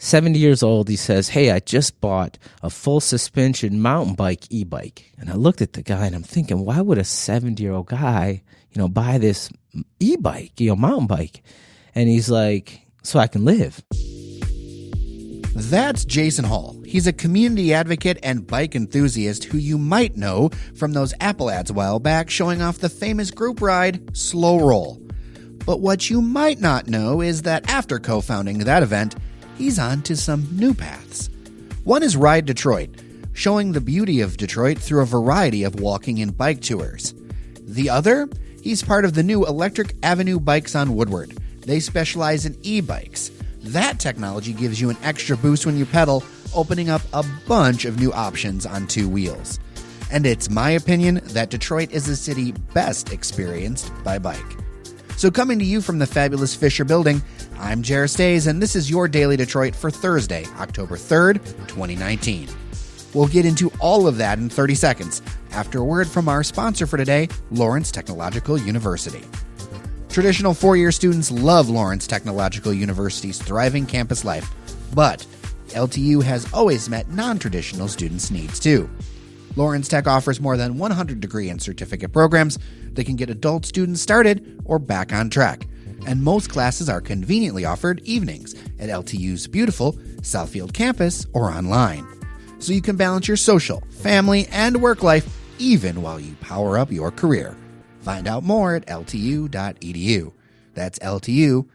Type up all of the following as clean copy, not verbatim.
70 years old. He says, hey, I just bought a full suspension mountain bike, e-bike. And I looked at the guy and I'm thinking, why would a 70-year-old guy, buy this e-bike, mountain bike? And he's like, so I can live. That's Jason Hall. He's a community advocate and bike enthusiast who you might know from those Apple ads a while back showing off the famous group ride, Slow Roll. But what you might not know is that after co-founding that event, he's on to some new paths. One is RiDetroit, showing the beauty of Detroit through a variety of walking and bike tours. The other, he's part of the new Electric Avenue Bikes on Woodward. They specialize in e-bikes. That technology gives you an extra boost when you pedal, opening up a bunch of new options on two wheels. And it's my opinion that Detroit is the city best experienced by bike. So coming to you from the fabulous Fisher Building, I'm Jared Stays, and this is your Daily Detroit for Thursday, October 3rd, 2019. We'll get into all of that in 30 seconds after a word from our sponsor for today, Lawrence Technological University. Traditional four-year students love Lawrence Technological University's thriving campus life, but LTU has always met non-traditional students' needs too. Lawrence Tech offers more than 100 degree and certificate programs that can get adult students started or back on track, and most classes are conveniently offered evenings at LTU's beautiful Southfield campus or online, so you can balance your social, family, and work life even while you power up your career. Find out more at ltu.edu. That's ltu.edu.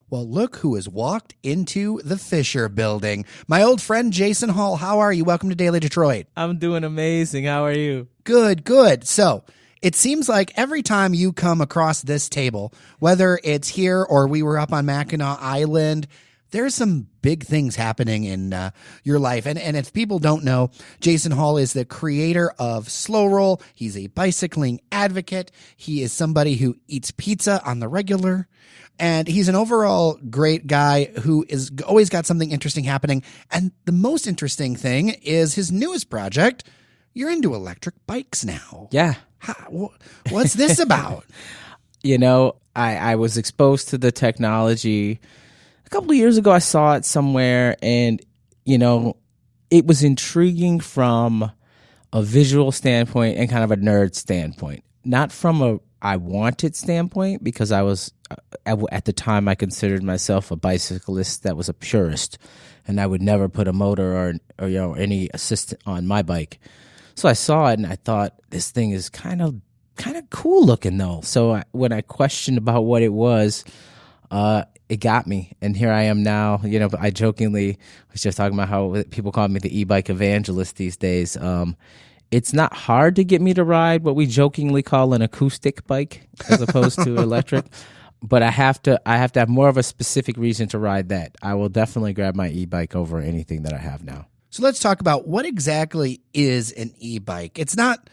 Well, look who has walked into the Fisher Building. My old friend Jason Hall. How are you? Welcome to Daily Detroit. I'm doing amazing. How are you? Good. So it seems like every time you come across this table, whether it's here or we were up on Mackinac Island, there's some big things happening in your life. And if people don't know, Jason Hall is the creator of Slow Roll. He's a bicycling advocate. He is somebody who eats pizza on the regular. And he's an overall great guy who is always got something interesting happening. And the most interesting thing is his newest project. You're into electric bikes now. Yeah. What's this about? I was exposed to the technology a couple of years ago. I saw it somewhere, and, it was intriguing from a visual standpoint and kind of a nerd standpoint. Not from a I wanted standpoint, because I was, at the time, I considered myself a bicyclist that was a purist, and I would never put a motor or any assist on my bike. So I saw it, and I thought, this thing is kind of cool looking, though. So when I questioned about what it was, it got me, and here I am now. I jokingly was just talking about how people call me the e-bike evangelist these days. It's not hard to get me to ride what we jokingly call an acoustic bike as opposed to electric, but I have to have more of a specific reason to ride that. I will definitely grab my e-bike over anything that I have now. So let's talk about what exactly is an e-bike. It's not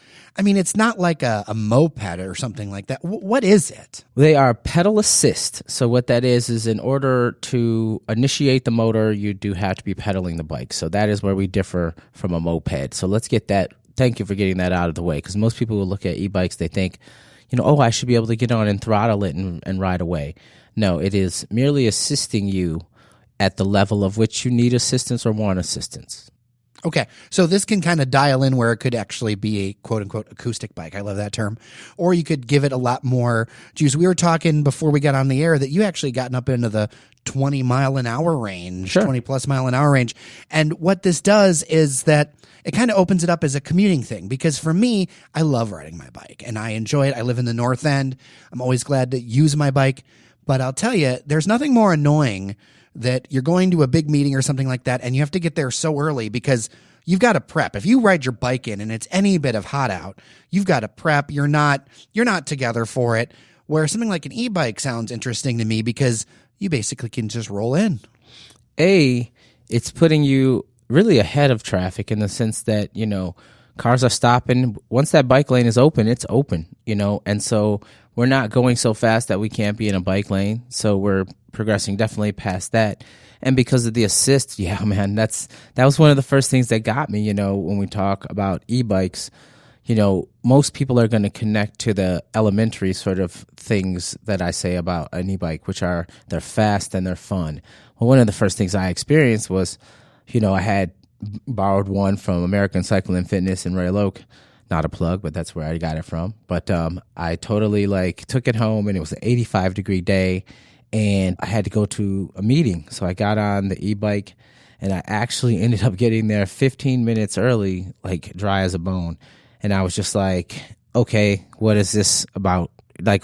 like a moped or something like that. What is it? They are pedal assist. So what that is in order to initiate the motor, you do have to be pedaling the bike. So that is where we differ from a moped. So let's get that. Thank you for getting that out of the way, because most people will look at e-bikes, they think, I should be able to get on and throttle it and ride away. No, it is merely assisting you at the level of which you need assistance or want assistance. Okay, so this can kind of dial in where it could actually be a quote-unquote acoustic bike. I love that term. Or you could give it a lot more juice. We were talking before we got on the air that you actually gotten up into the 20-mile-an-hour range, sure. 20-plus-mile-an-hour range. And what this does is that it kind of opens it up as a commuting thing, because for me, I love riding my bike, and I enjoy it. I live in the North End. I'm always glad to use my bike. But I'll tell you, there's nothing more annoying that you're going to a big meeting or something like that, and you have to get there so early because you've got to prep. If you ride your bike in and it's any bit of hot out, you've got to prep. You're not together for it. Where something like an e-bike sounds interesting to me because you basically can just roll in. It's putting you really ahead of traffic in the sense that, cars are stopping. Once that bike lane is open, it's open, and so we're not going so fast that we can't be in a bike lane. So we're progressing definitely past that. And because of the assist, yeah, man, that was one of the first things that got me, when we talk about e-bikes. most people are going to connect to the elementary sort of things that I say about an e-bike, which are they're fast and they're fun. Well, one of the first things I experienced was, I had borrowed one from American Cycle and Fitness in Royal Oak. Not a plug, but that's where I got it from. But I totally took it home, and it was an 85-degree day, and I had to go to a meeting. So I got on the e-bike, and I actually ended up getting there 15 minutes early, dry as a bone. And I was just like, okay, what is this about?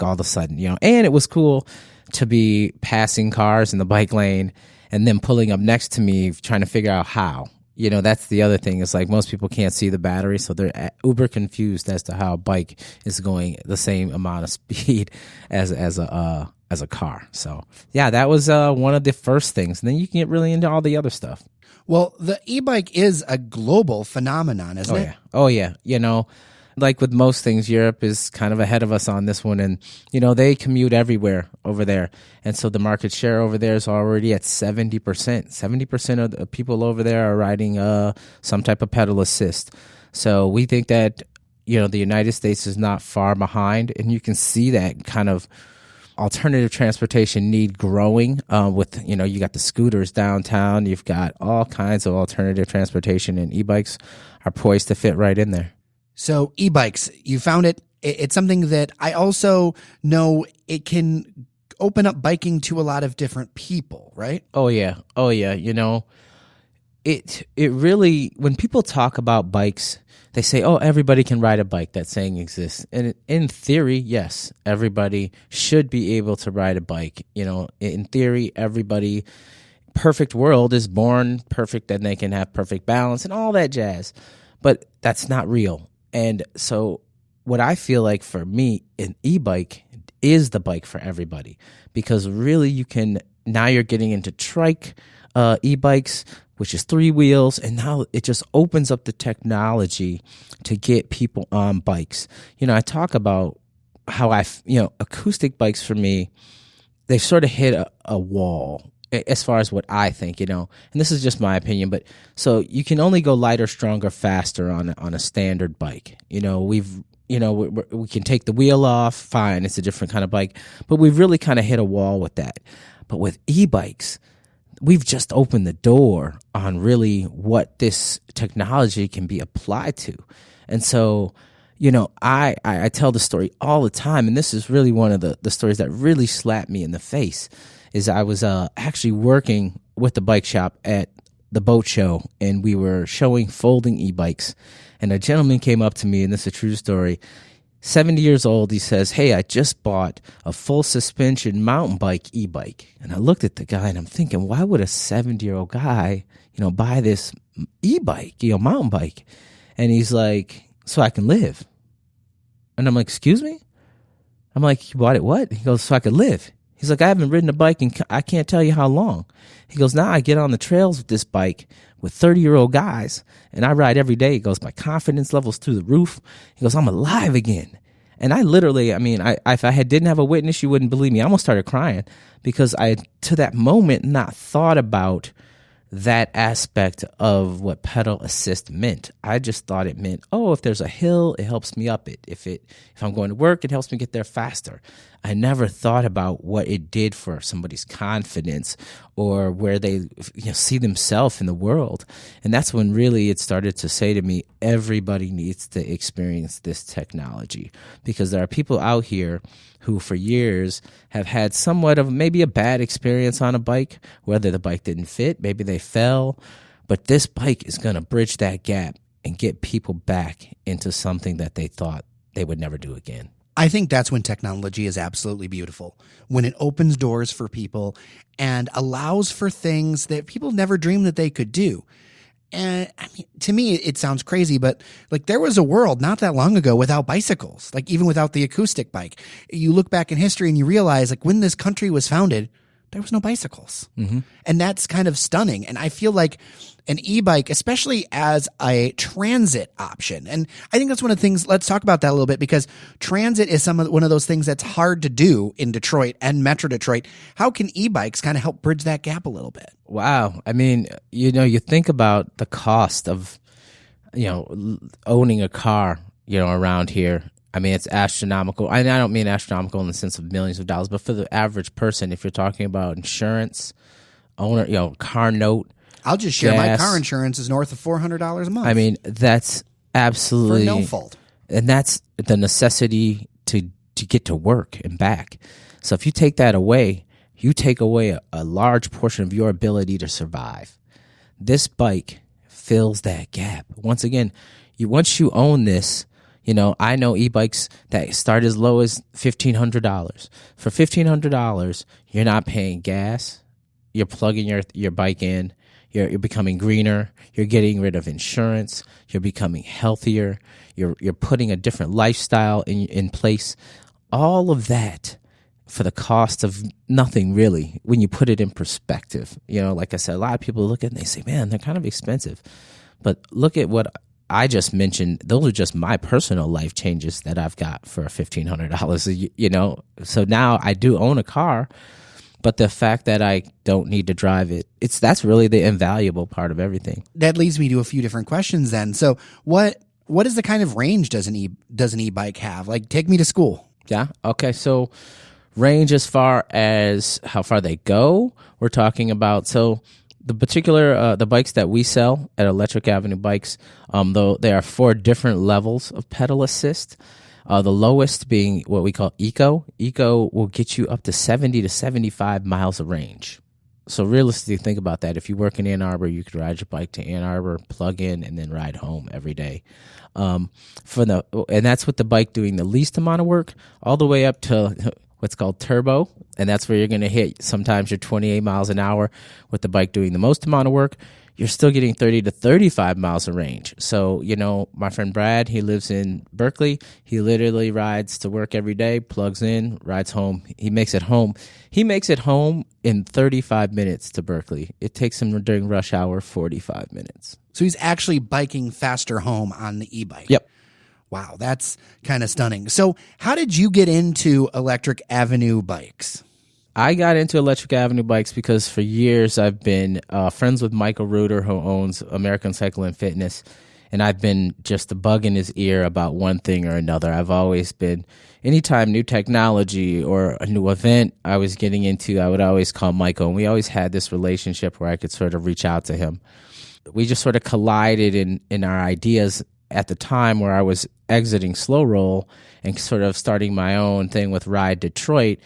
All of a sudden, and it was cool to be passing cars in the bike lane and then pulling up next to me, trying to figure out how. That's the other thing. Is most people can't see the battery, so they're uber confused as to how a bike is going the same amount of speed as a car. So yeah, that was one of the first things. And then you can get really into all the other stuff. Well, the e-bike is a global phenomenon, isn't it? Oh yeah. Like with most things, Europe is kind of ahead of us on this one. And, they commute everywhere over there. And so the market share over there is already at 70%. 70% of the people over there are riding some type of pedal assist. So we think that, the United States is not far behind. And you can see that kind of alternative transportation need growing with, you got the scooters downtown. You've got all kinds of alternative transportation, and e-bikes are poised to fit right in there. So e-bikes, you found it. It's something that I also know it can open up biking to a lot of different people, right? Oh yeah. It really, when people talk about bikes, they say, oh, everybody can ride a bike. That saying exists. And in theory, yes, everybody should be able to ride a bike. In theory, everybody, perfect world is born perfect and they can have perfect balance and all that jazz. But that's not real. And so what I feel like for me, an e-bike is the bike for everybody, because really now you're getting into trike e-bikes, which is 3 wheels. And now it just opens up the technology to get people on bikes. I talk about how acoustic bikes for me, they've sort of hit a wall as far as what I think, and this is just my opinion, but so you can only go lighter, stronger, faster on a standard bike. We can take the wheel off, fine, it's a different kind of bike, but we've really kind of hit a wall with that. But with e-bikes, we've just opened the door on really what this technology can be applied to. And so, I tell the story all the time, and this is really one of the stories that really slapped me in the face. Is I was actually working with the bike shop at the boat show, and we were showing folding e-bikes. And a gentleman came up to me, and this is a true story, 70 years old. He says, hey, I just bought a full suspension mountain bike e-bike. And I looked at the guy, and I'm thinking, why would a 70-year-old guy, buy this e-bike, mountain bike? And he's like, so I can live. And I'm like, excuse me? I'm like, you bought it what? He goes, so I could live. He's like, I haven't ridden a bike and I can't tell you how long. He goes, now I get on the trails with this bike with 30-year-old guys, and I ride every day. He goes, my confidence level's through the roof. He goes, I'm alive again. And I literally, if I didn't have a witness, you wouldn't believe me. I almost started crying because I, to that moment, not thought about that aspect of what pedal assist meant. I just thought it meant, oh, if there's a hill, it helps me up it. If I'm going to work, it helps me get there faster. I never thought about what it did for somebody's confidence or where they see themselves in the world. And that's when really it started to say to me, everybody needs to experience this technology, because there are people out here who for years have had somewhat of maybe a bad experience on a bike, whether the bike didn't fit, maybe they fell, but this bike is going to bridge that gap and get people back into something that they thought they would never do again. I think that's when technology is absolutely beautiful, when it opens doors for people and allows for things that people never dreamed that they could do. And to me, it sounds crazy, but there was a world not that long ago without bicycles, even without the acoustic bike. You look back in history and you realize when this country was founded, there was no bicycles. Mm-hmm. And that's kind of stunning. And I feel like an e-bike, especially as a transit option. And I think that's one of the things, let's talk about that a little bit, because transit is one of those things that's hard to do in Detroit and Metro Detroit. How can e-bikes kind of help bridge that gap a little bit? Wow. You think about the cost of, owning a car around here. I mean, it's astronomical. I don't mean astronomical in the sense of millions of dollars, but for the average person, if you're talking about insurance, owner, car note. I'll just share my car insurance is north of $400 a month. I mean, that's absolutely for no fault. And that's the necessity to get to work and back. So if you take that away, you take away a large portion of your ability to survive. This bike fills that gap. Once again, once you own this, I know e-bikes that start as low as $1,500. For $1,500, you're not paying gas. You're plugging your bike in. You're becoming greener. You're getting rid of insurance. You're becoming healthier. You're putting a different lifestyle in place. All of that for the cost of nothing, really, when you put it in perspective. Like I said, a lot of people look at it and they say, man, they're kind of expensive. But look at what I just mentioned. Those are just my personal life changes that I've got for $1,500, So now I do own a car. But the fact that I don't need to drive it, that's really the invaluable part of everything. That leads me to a few different questions then. So what is the kind of range does an e-bike have? Like, take me to school. Yeah. Okay. So range as far as how far they go, we're talking about. So the particular, the bikes that we sell at Electric Avenue Bikes, though there are 4 different levels of pedal assist. The lowest being what we call Eco. Eco will get you up to 70 to 75 miles of range. So realistically, think about that. If you work in Ann Arbor, you could ride your bike to Ann Arbor, plug in, and then ride home every day. And that's with the bike doing the least amount of work, all the way up to what's called turbo, and that's where you're going to hit sometimes your 28 miles an hour with the bike doing the most amount of work. You're still getting 30 to 35 miles of range. So, my friend Brad, he lives in Berkeley. He literally rides to work every day, plugs in, rides home. He makes it home. He makes it home in 35 minutes to Berkeley. It takes him during rush hour 45 minutes. So he's actually biking faster home on the e-bike. Yep. Wow, that's kind of stunning. So how did you get into Electric Avenue Bikes? I got into Electric Avenue Bikes because for years I've been friends with Michael Reuter, who owns American Cycle and Fitness, and I've been just a bug in his ear about one thing or another. I've always been, anytime new technology or a new event I was getting into, I would always call Michael, and we always had this relationship where I could sort of reach out to him. We just sort of collided in our ideas at the time where I was exiting Slow Roll and sort of starting my own thing with RiDetroit.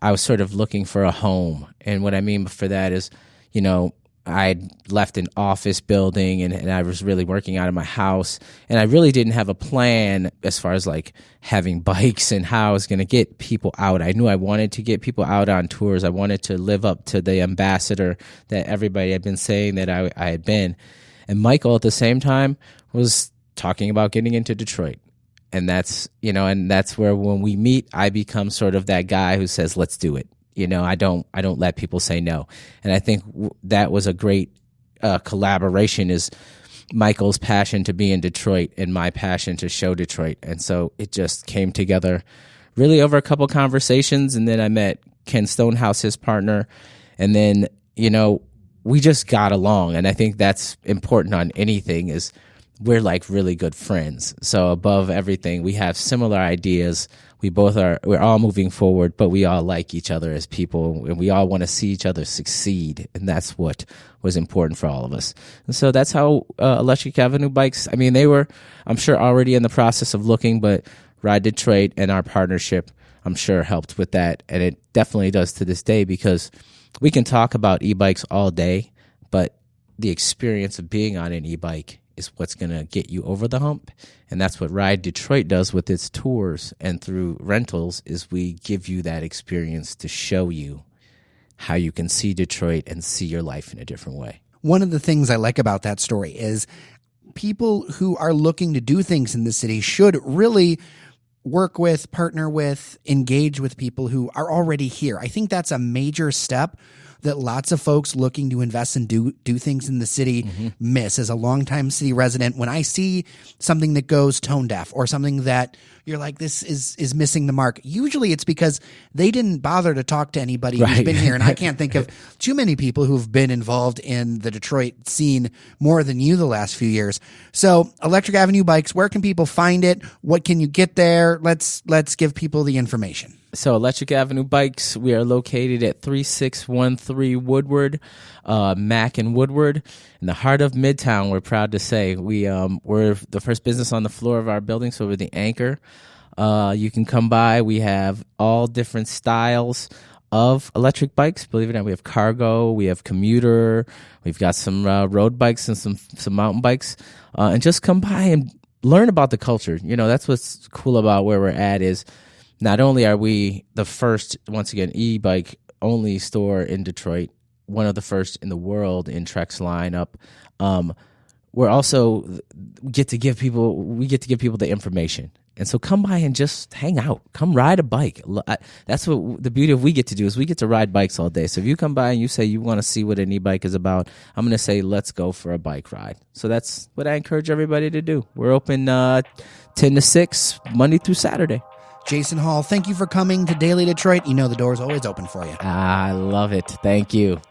I was sort of looking for a home. And what I mean for that is, I'd left an office building and I was really working out of my house. And I really didn't have a plan as far as like having bikes and how I was going to get people out. I knew I wanted to get people out on tours. I wanted to live up to the ambassador that everybody had been saying that I had been. And Michael at the same time was talking about getting into Detroit. And that's, and that's where when we meet, I become sort of that guy who says, let's do it. I don't let people say no. And I think that was a great collaboration, is Michael's passion to be in Detroit and my passion to show Detroit. And so it just came together really over a couple conversations. And then I met Ken Stonehouse, his partner. And then, we just got along. And I think that's important on anything, is we're like really good friends. So above everything, we have similar ideas. We're all moving forward, but we all like each other as people, and we all want to see each other succeed. And that's what was important for all of us. And so that's how Electric Avenue Bikes, they were, I'm sure, already in the process of looking, but RiDetroit and our partnership, I'm sure, helped with that. And it definitely does to this day, because we can talk about e-bikes all day, but the experience of being on an e-bike is what's going to get you over the hump. And that's what RiDetroit does with its tours and through rentals, is we give you that experience to show you how you can see Detroit and see your life in a different way. One of the things I like about that story is people who are looking to do things in the city should really work with, partner with, engage with people who are already here. I think that's a major step that lots of folks looking to invest and do things in the city miss. As a longtime city resident, when I see something that goes tone deaf or something that you're like, this is missing the mark, usually it's because they didn't bother to talk to anybody who's been here. And I can't think of too many people who've been involved in the Detroit scene more than you the last few years. So Electric Avenue Bikes, where can people find it? What can you get there? Let's give people the information. So Electric Avenue Bikes, we are located at 3613 Woodward, Mac and Woodward, in the heart of Midtown. We're proud to say we're the first business on the floor of our building, so we're the anchor. You can come by. We have all different styles of electric bikes. Believe it or not, we have cargo, we have commuter, we've got some road bikes and some mountain bikes. And just come by and learn about the culture. You know, that's what's cool about where we're at is not only are we the first, once again, e-bike only store in Detroit, one of the first in the world in Trek's lineup, we're also get to give people the information. And so come by and just hang out. Come ride a bike. That's what the beauty of we get to do is we get to ride bikes all day. So if you come by and you say you want to see what an e-bike is about, I'm going to say let's go for a bike ride. So that's what I encourage everybody to do. We're open 10 to 6, Monday through Saturday. Jason Hall, thank you for coming to Daily Detroit. You know the door is always open for you. I love it. Thank you.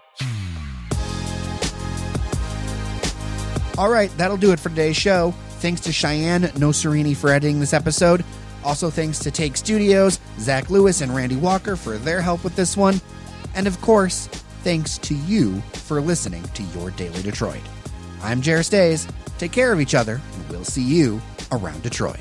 All right, that'll do it for today's show. Thanks to Cheyenne Noserini for editing this episode. Also thanks to Take Studios, Zach Lewis, and Randy Walker for their help with this one. And of course, thanks to you for listening to Your Daily Detroit. I'm Jairus Days. Take care of each other, and we'll see you around Detroit.